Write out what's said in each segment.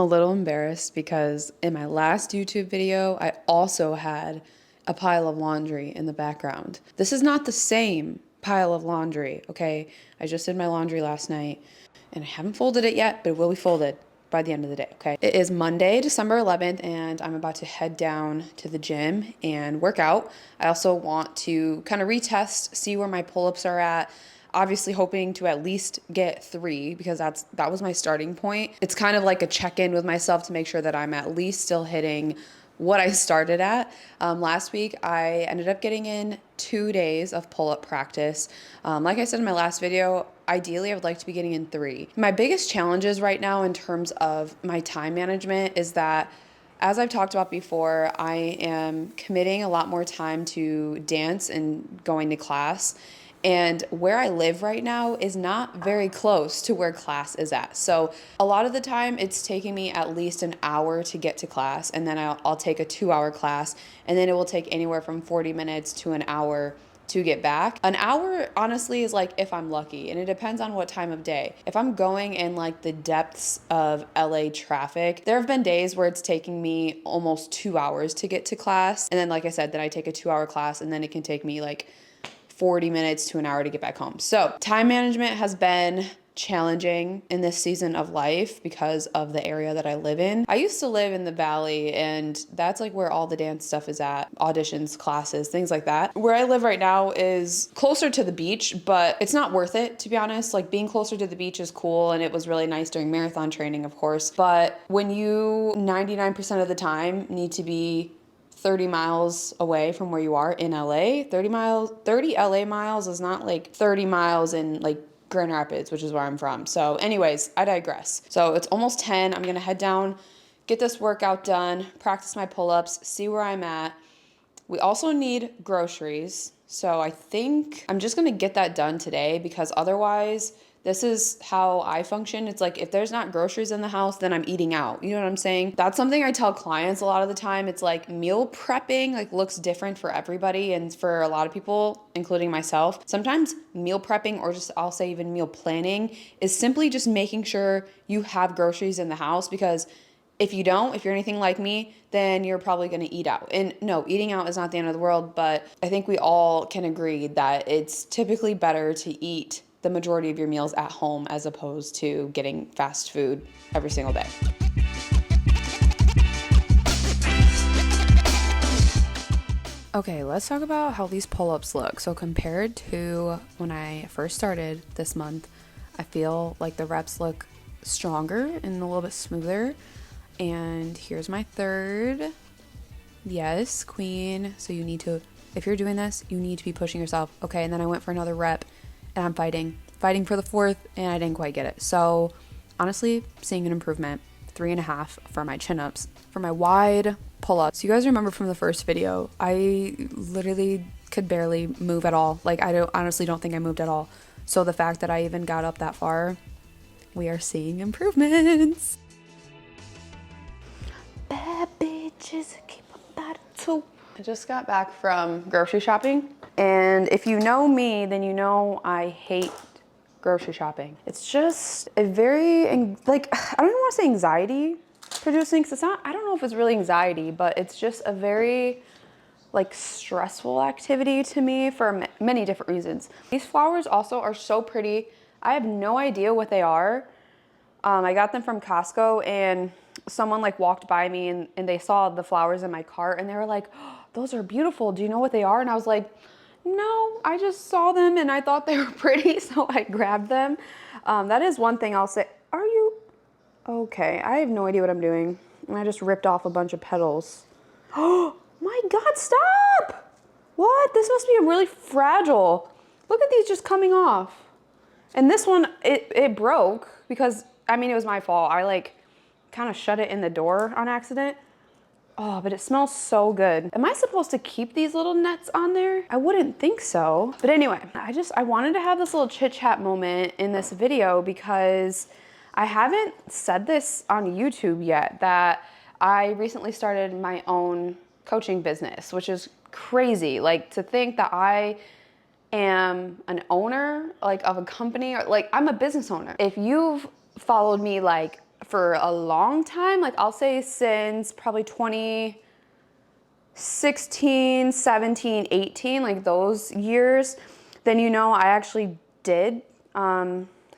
I'm a little embarrassed because in my last YouTube video, I also had a pile of laundry in the background. This is not the same pile of laundry, okay? I just did my laundry last night and I haven't folded it yet, but it will be folded by the end of the day, okay? It is Monday, December 11th, and I'm about to head down to the gym and work out. I also want to kind of retest, see where my pull-ups are at. Obviously hoping to at least get 3 because that was my starting point. It's kind of like a check-in with myself to make sure that I'm at least still hitting what I started at. Last week, I ended up getting in 2 days of pull-up practice. Like I said in my last video, ideally I would like to be getting in 3. My biggest challenges right now in terms of my time management is that, as I've talked about before, I am committing a lot more time to dance and going to class. And where I live right now is not very close to where class is at. So a lot of the time it's taking me at least an hour to get to class, and then I'll take a 2-hour class, and then it will take anywhere from 40 minutes to an hour to get back. An hour honestly is like if I'm lucky, and it depends on what time of day. If I'm going in like the depths of LA traffic, there have been days where it's taking me almost 2 hours to get to class. And then like I said, then I take a 2-hour class, and then it can take me like 40 minutes to an hour to get back home. So time management has been challenging in this season of life because of the area that I live in. I used to live in the Valley, and that's like where all the dance stuff is at, auditions, classes, things like that. Where I live right now is closer to the beach, but it's not worth it, to be honest. Like, being closer to the beach is cool, and it was really nice during marathon training, of course. But when you 99% of the time need to be 30 miles away from where you are in LA, 30 LA miles is not like 30 miles in like Grand Rapids, which is where I'm from. So anyways, I digress. So it's almost 10. I'm gonna head down, get this workout done, practice my pull-ups, see where I'm at. We also need groceries. So I think I'm just gonna get that done today, because otherwise, this is how I function. It's like, if there's not groceries in the house, then I'm eating out. You know what I'm saying? That's something I tell clients a lot of the time. It's like, meal prepping like looks different for everybody, and for a lot of people, including myself. Sometimes meal prepping, or just I'll say even meal planning, is simply just making sure you have groceries in the house, because if you don't, if you're anything like me, then you're probably gonna eat out. And no, eating out is not the end of the world, but I think we all can agree that it's typically better to eat the majority of your meals at home as opposed to getting fast food every single day. Okay, let's talk about how these pull-ups look. So compared to when I first started this month, I feel like the reps look stronger and a little bit smoother. And here's my third. Yes, queen. So you need to, if you're doing this, you need to be pushing yourself. Okay, and then I went for another rep, and I'm fighting for the 4th, and I didn't quite get it. So honestly, seeing an improvement. 3.5 for my chin-ups. For my wide pull-ups, you guys remember from the first video, I literally could barely move at all. Like, I honestly don't think I moved at all. So the fact that I even got up that far, we are seeing improvements. Bad bitches keep a attitude. I just got back from grocery shopping, and if you know me, then you know I hate grocery shopping. It's just a very, like, I don't even want to say anxiety producing, because it's not, I don't know if it's really anxiety, but it's just a very like stressful activity to me for many different reasons. These flowers also are so pretty. I have no idea what they are. I got them from Costco, and someone like walked by me and they saw the flowers in my cart, and they were like, oh, those are beautiful. Do you know what they are? And I was like, no, I just saw them and I thought they were pretty, so I grabbed them. That is one thing I'll say. Are you okay? I have no idea what I'm doing. And I just ripped off a bunch of petals. Oh my God, stop! What? This must be a really fragile. Look at these just coming off. And this one, it broke because, I mean, it was my fault. I like kind of shut it in the door on accident. Oh, but it smells so good. Am I supposed to keep these little nets on there? I wouldn't think so. But anyway, I wanted to have this little chit chat moment in this video because I haven't said this on YouTube yet, that I recently started my own coaching business, which is crazy. Like, to think that I am an owner like of a company, or like I'm a business owner. If you've followed me like for a long time, like I'll say since probably 2016, 17, 18, like those years, then I actually did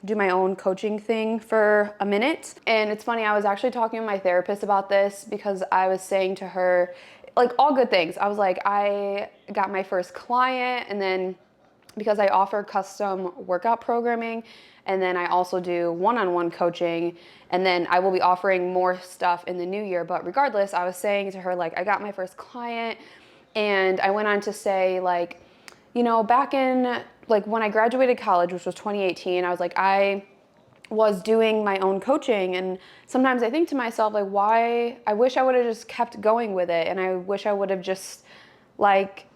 do my own coaching thing for a minute. And it's funny, I was actually talking to my therapist about this because I was saying to her, like, all good things. I was like, I got my first client, and then because I offer custom workout programming, and then I also do one-on-one coaching, and then I will be offering more stuff in the new year. But regardless, I was saying to her, like, I got my first client, and I went on to say, like, back in, like, when I graduated college, which was 2018, I was like, I was doing my own coaching, and sometimes I think to myself, like, why, I wish I would have just kept going with it, and I wish I would have just, like,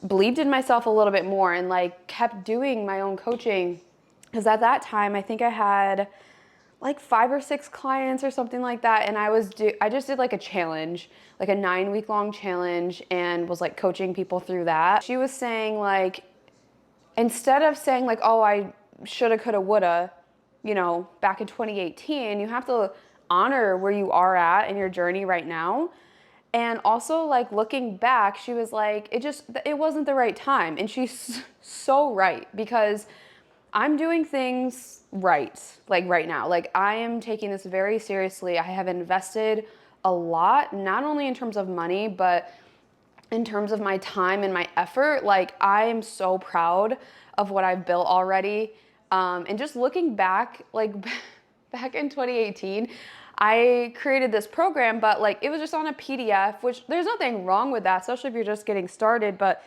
believed in myself a little bit more and, like, kept doing my own coaching. Because at that time, I think I had like 5 or 6 clients or something like that, and I just did like a challenge, like a 9-week long challenge, and was like coaching people through that. She was saying, like, instead of saying like, oh, I shoulda, coulda, woulda, back in 2018, you have to honor where you are at in your journey right now. And also, like, looking back, she was like, it wasn't the right time. And she's so right, because I'm doing things right, like right now. Like, I am taking this very seriously. I have invested a lot, not only in terms of money, but in terms of my time and my effort. Like, I am so proud of what I've built already. And just looking back, like back in 2018, I created this program, but like it was just on a PDF, which there's nothing wrong with that, especially if you're just getting started. But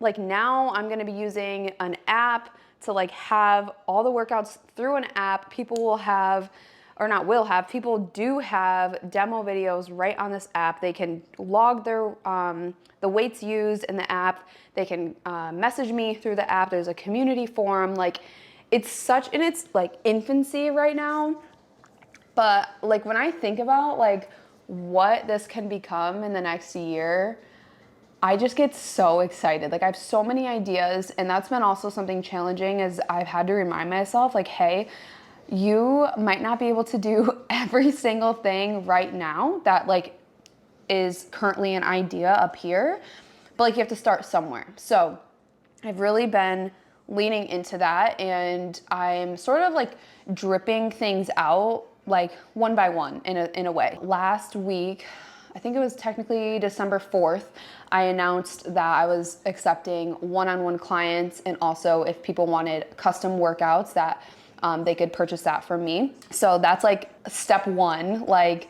like now I'm gonna be using an app to like have all the workouts through an app. People will have, or not will have, people do have demo videos right on this app. They can log their the weights used in the app. They can message me through the app. There's a community forum. Like, it's such in its like infancy right now. But like when I think about like what this can become in the next year, I just get so excited. Like, I have so many ideas, and that's been also something challenging, is I've had to remind myself, like, hey, you might not be able to do every single thing right now that like is currently an idea up here, but like you have to start somewhere. So I've really been leaning into that, and I'm sort of like dripping things out like one by one in a way. Last week, I think it was technically December 4th, I announced that I was accepting one-on-one clients, and also if people wanted custom workouts that they could purchase that from me. So that's like step one, like,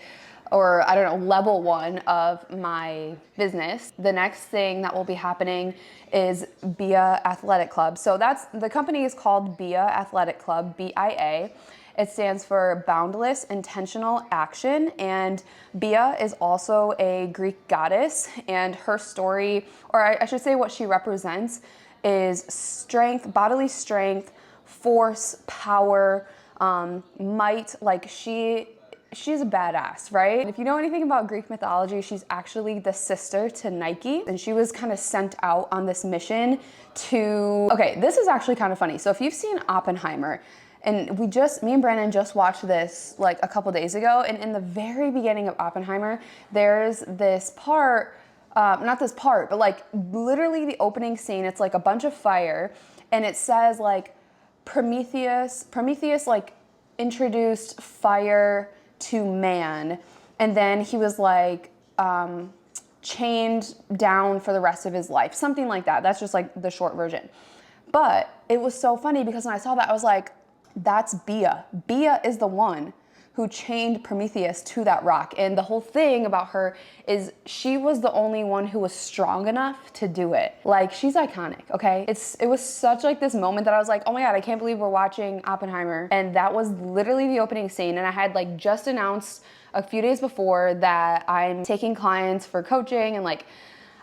or I don't know, level one of my business. The next thing that will be happening is BIA Athletic Club. So the company is called BIA Athletic Club, BIA. It stands for Boundless Intentional Action, and Bia is also a Greek goddess, and her story, or I should say what she represents, is strength, bodily strength, force, power, might. Like, she's a badass, right? If you know anything about Greek mythology, she's actually the sister to Nike, and she was kind of sent out on this mission to, okay, this is actually kind of funny. So if you've seen Oppenheimer, and me and Brandon just watched this like a couple days ago, and in the very beginning of Oppenheimer, there's this part, not this part, but like literally the opening scene, it's like a bunch of fire, and it says like Prometheus like introduced fire to man, and then he was like chained down for the rest of his life, something like that. That's just like the short version. But it was so funny because when I saw that, I was like, that's Bia. Bia is the one who chained Prometheus to that rock. And the whole thing about her is she was the only one who was strong enough to do it. Like, she's iconic, okay? It was such like this moment that I was like, oh my God, I can't believe we're watching Oppenheimer. And that was literally the opening scene. And I had like just announced a few days before that I'm taking clients for coaching, and like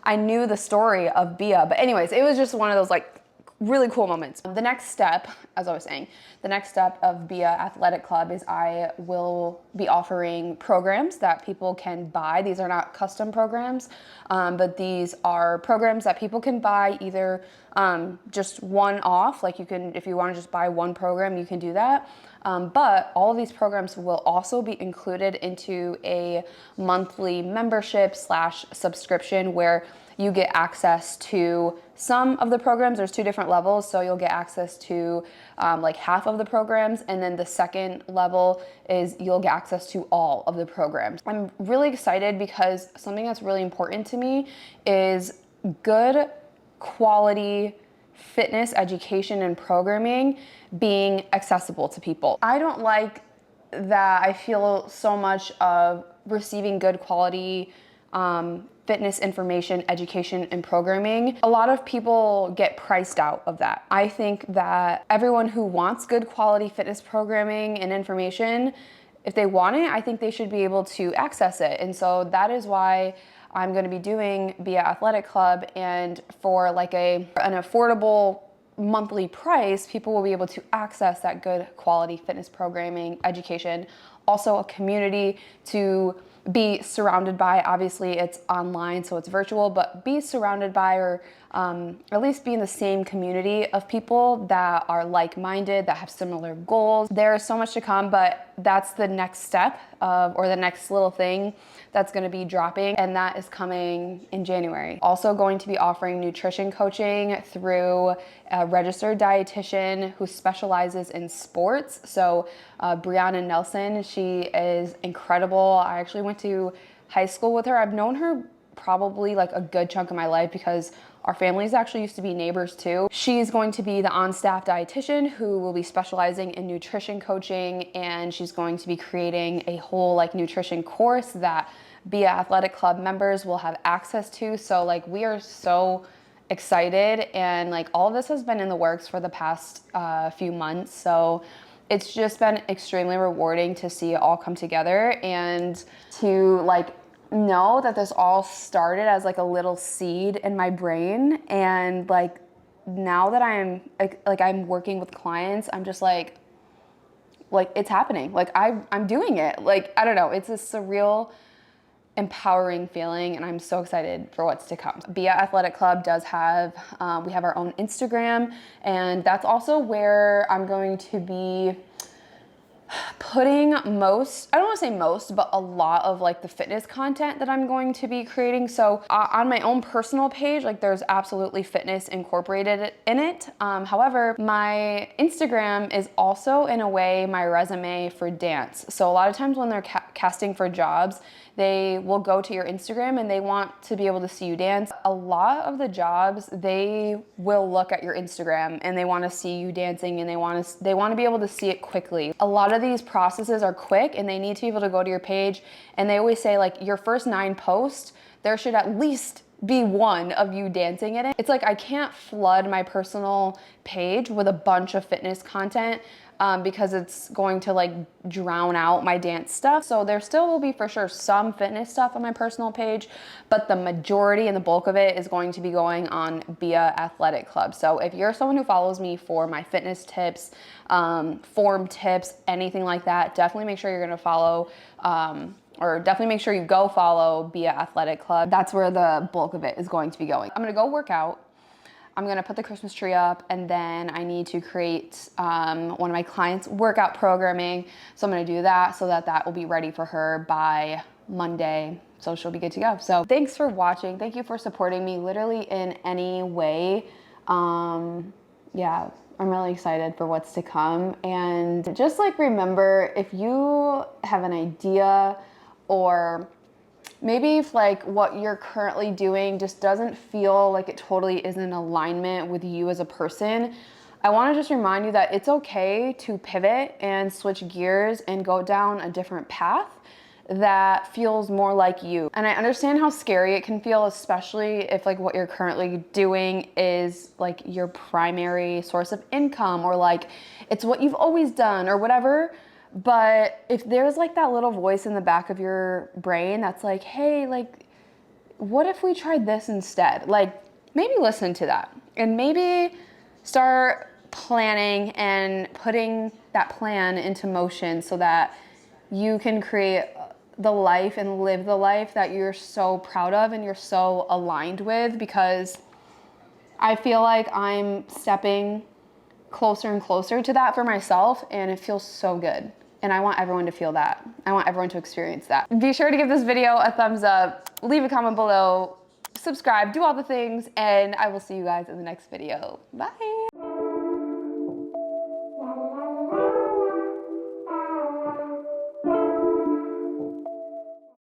I knew the story of Bia. But anyways, it was just one of those like really cool moments. The next step, as I was saying, the next step of BIA Athletic Club is I will be offering programs that people can buy. These are not custom programs, but these are programs that people can buy either just one off, like you can, if you want to just buy one program, you can do that. But all of these programs will also be included into a monthly membership / subscription where you get access to some of the programs. There's 2 different levels, so you'll get access to like half of the programs, and then the second level is you'll get access to all of the programs. I'm really excited because something that's really important to me is good quality fitness education and programming being accessible to people. I don't like that I feel so much of receiving good quality fitness information, education, and programming. A lot of people get priced out of that. I think that everyone who wants good quality fitness programming and information, if they want it, I think they should be able to access it. And so that is why I'm going to be doing BIA Athletic Club, and for like an affordable monthly price, people will be able to access that good quality fitness programming, education, also a community to be surrounded by. Obviously it's online, so it's virtual, but be surrounded by, or at least be in the same community of people that are like-minded, that have similar goals. There's so much to come, but that's the next step or the next little thing that's going to be dropping, and that is coming in January. Also going to be offering nutrition coaching through a registered dietitian who specializes in sports. So Brianna Nelson, she is incredible. I actually went to high school with her. I've known her probably like a good chunk of my life because our families actually used to be neighbors too. She's going to be the on-staff dietitian who will be specializing in nutrition coaching, and she's going to be creating a whole like nutrition course that BIA Athletic Club members will have access to. So like we are so excited, and like all of this has been in the works for the past few months. So it's just been extremely rewarding to see it all come together, and to like know that this all started as like a little seed in my brain, and like now that I'm working with clients, I'm just like it's happening. Like I'm doing it. Like I don't know, it's a surreal, empowering feeling, and I'm so excited for what's to come. BIA Athletic Club does have, we have our own Instagram, and that's also where I'm going to be putting most, I don't want to say most, but a lot of like the fitness content that I'm going to be creating. So on my own personal page, like there's absolutely fitness incorporated in it. However, my Instagram is also in a way my resume for dance. So a lot of times when they're casting for jobs, they will go to your Instagram and they want to be able to see you dance. A lot of the jobs, they will look at your Instagram and they want to see you dancing, and they want to be able to see it quickly. A lot of these processes are quick, and they need to be able to go to your page, and they always say like your first 9 posts, there should at least be one of you dancing in it. It's like I can't flood my personal page with a bunch of fitness content because it's going to like drown out my dance stuff. So there still will be for sure some fitness stuff on my personal page, but the majority and the bulk of it is going to be going on BIA Athletic Club. So if you're someone who follows me for my fitness tips, form tips, anything like that, definitely make sure you're gonna follow or definitely make sure you go follow BIA Athletic Club. That's where the bulk of it is going to be going. I'm gonna go work out. I'm gonna put the Christmas tree up, and then I need to create one of my clients' workout programming. So I'm gonna do that so that will be ready for her by Monday. So she'll be good to go. So thanks for watching. Thank you for supporting me literally in any way. Yeah, I'm really excited for what's to come. And just like remember, if you have an idea, or maybe if like what you're currently doing just doesn't feel like it totally is in alignment with you as a person, I want to just remind you that it's okay to pivot and switch gears and go down a different path that feels more like you. And I understand how scary it can feel, especially if like what you're currently doing is like your primary source of income, or like it's what you've always done or whatever. But if there's like that little voice in the back of your brain that's like, hey, like, what if we tried this instead? Like, maybe listen to that, and maybe start planning and putting that plan into motion so that you can create the life and live the life that you're so proud of and you're so aligned with, because I feel like I'm stepping closer and closer to that for myself, and it feels so good. And I want everyone to feel that. I want everyone to experience that. Be sure to give this video a thumbs up, leave a comment below, subscribe, do all the things, and I will see you guys in the next video. Bye.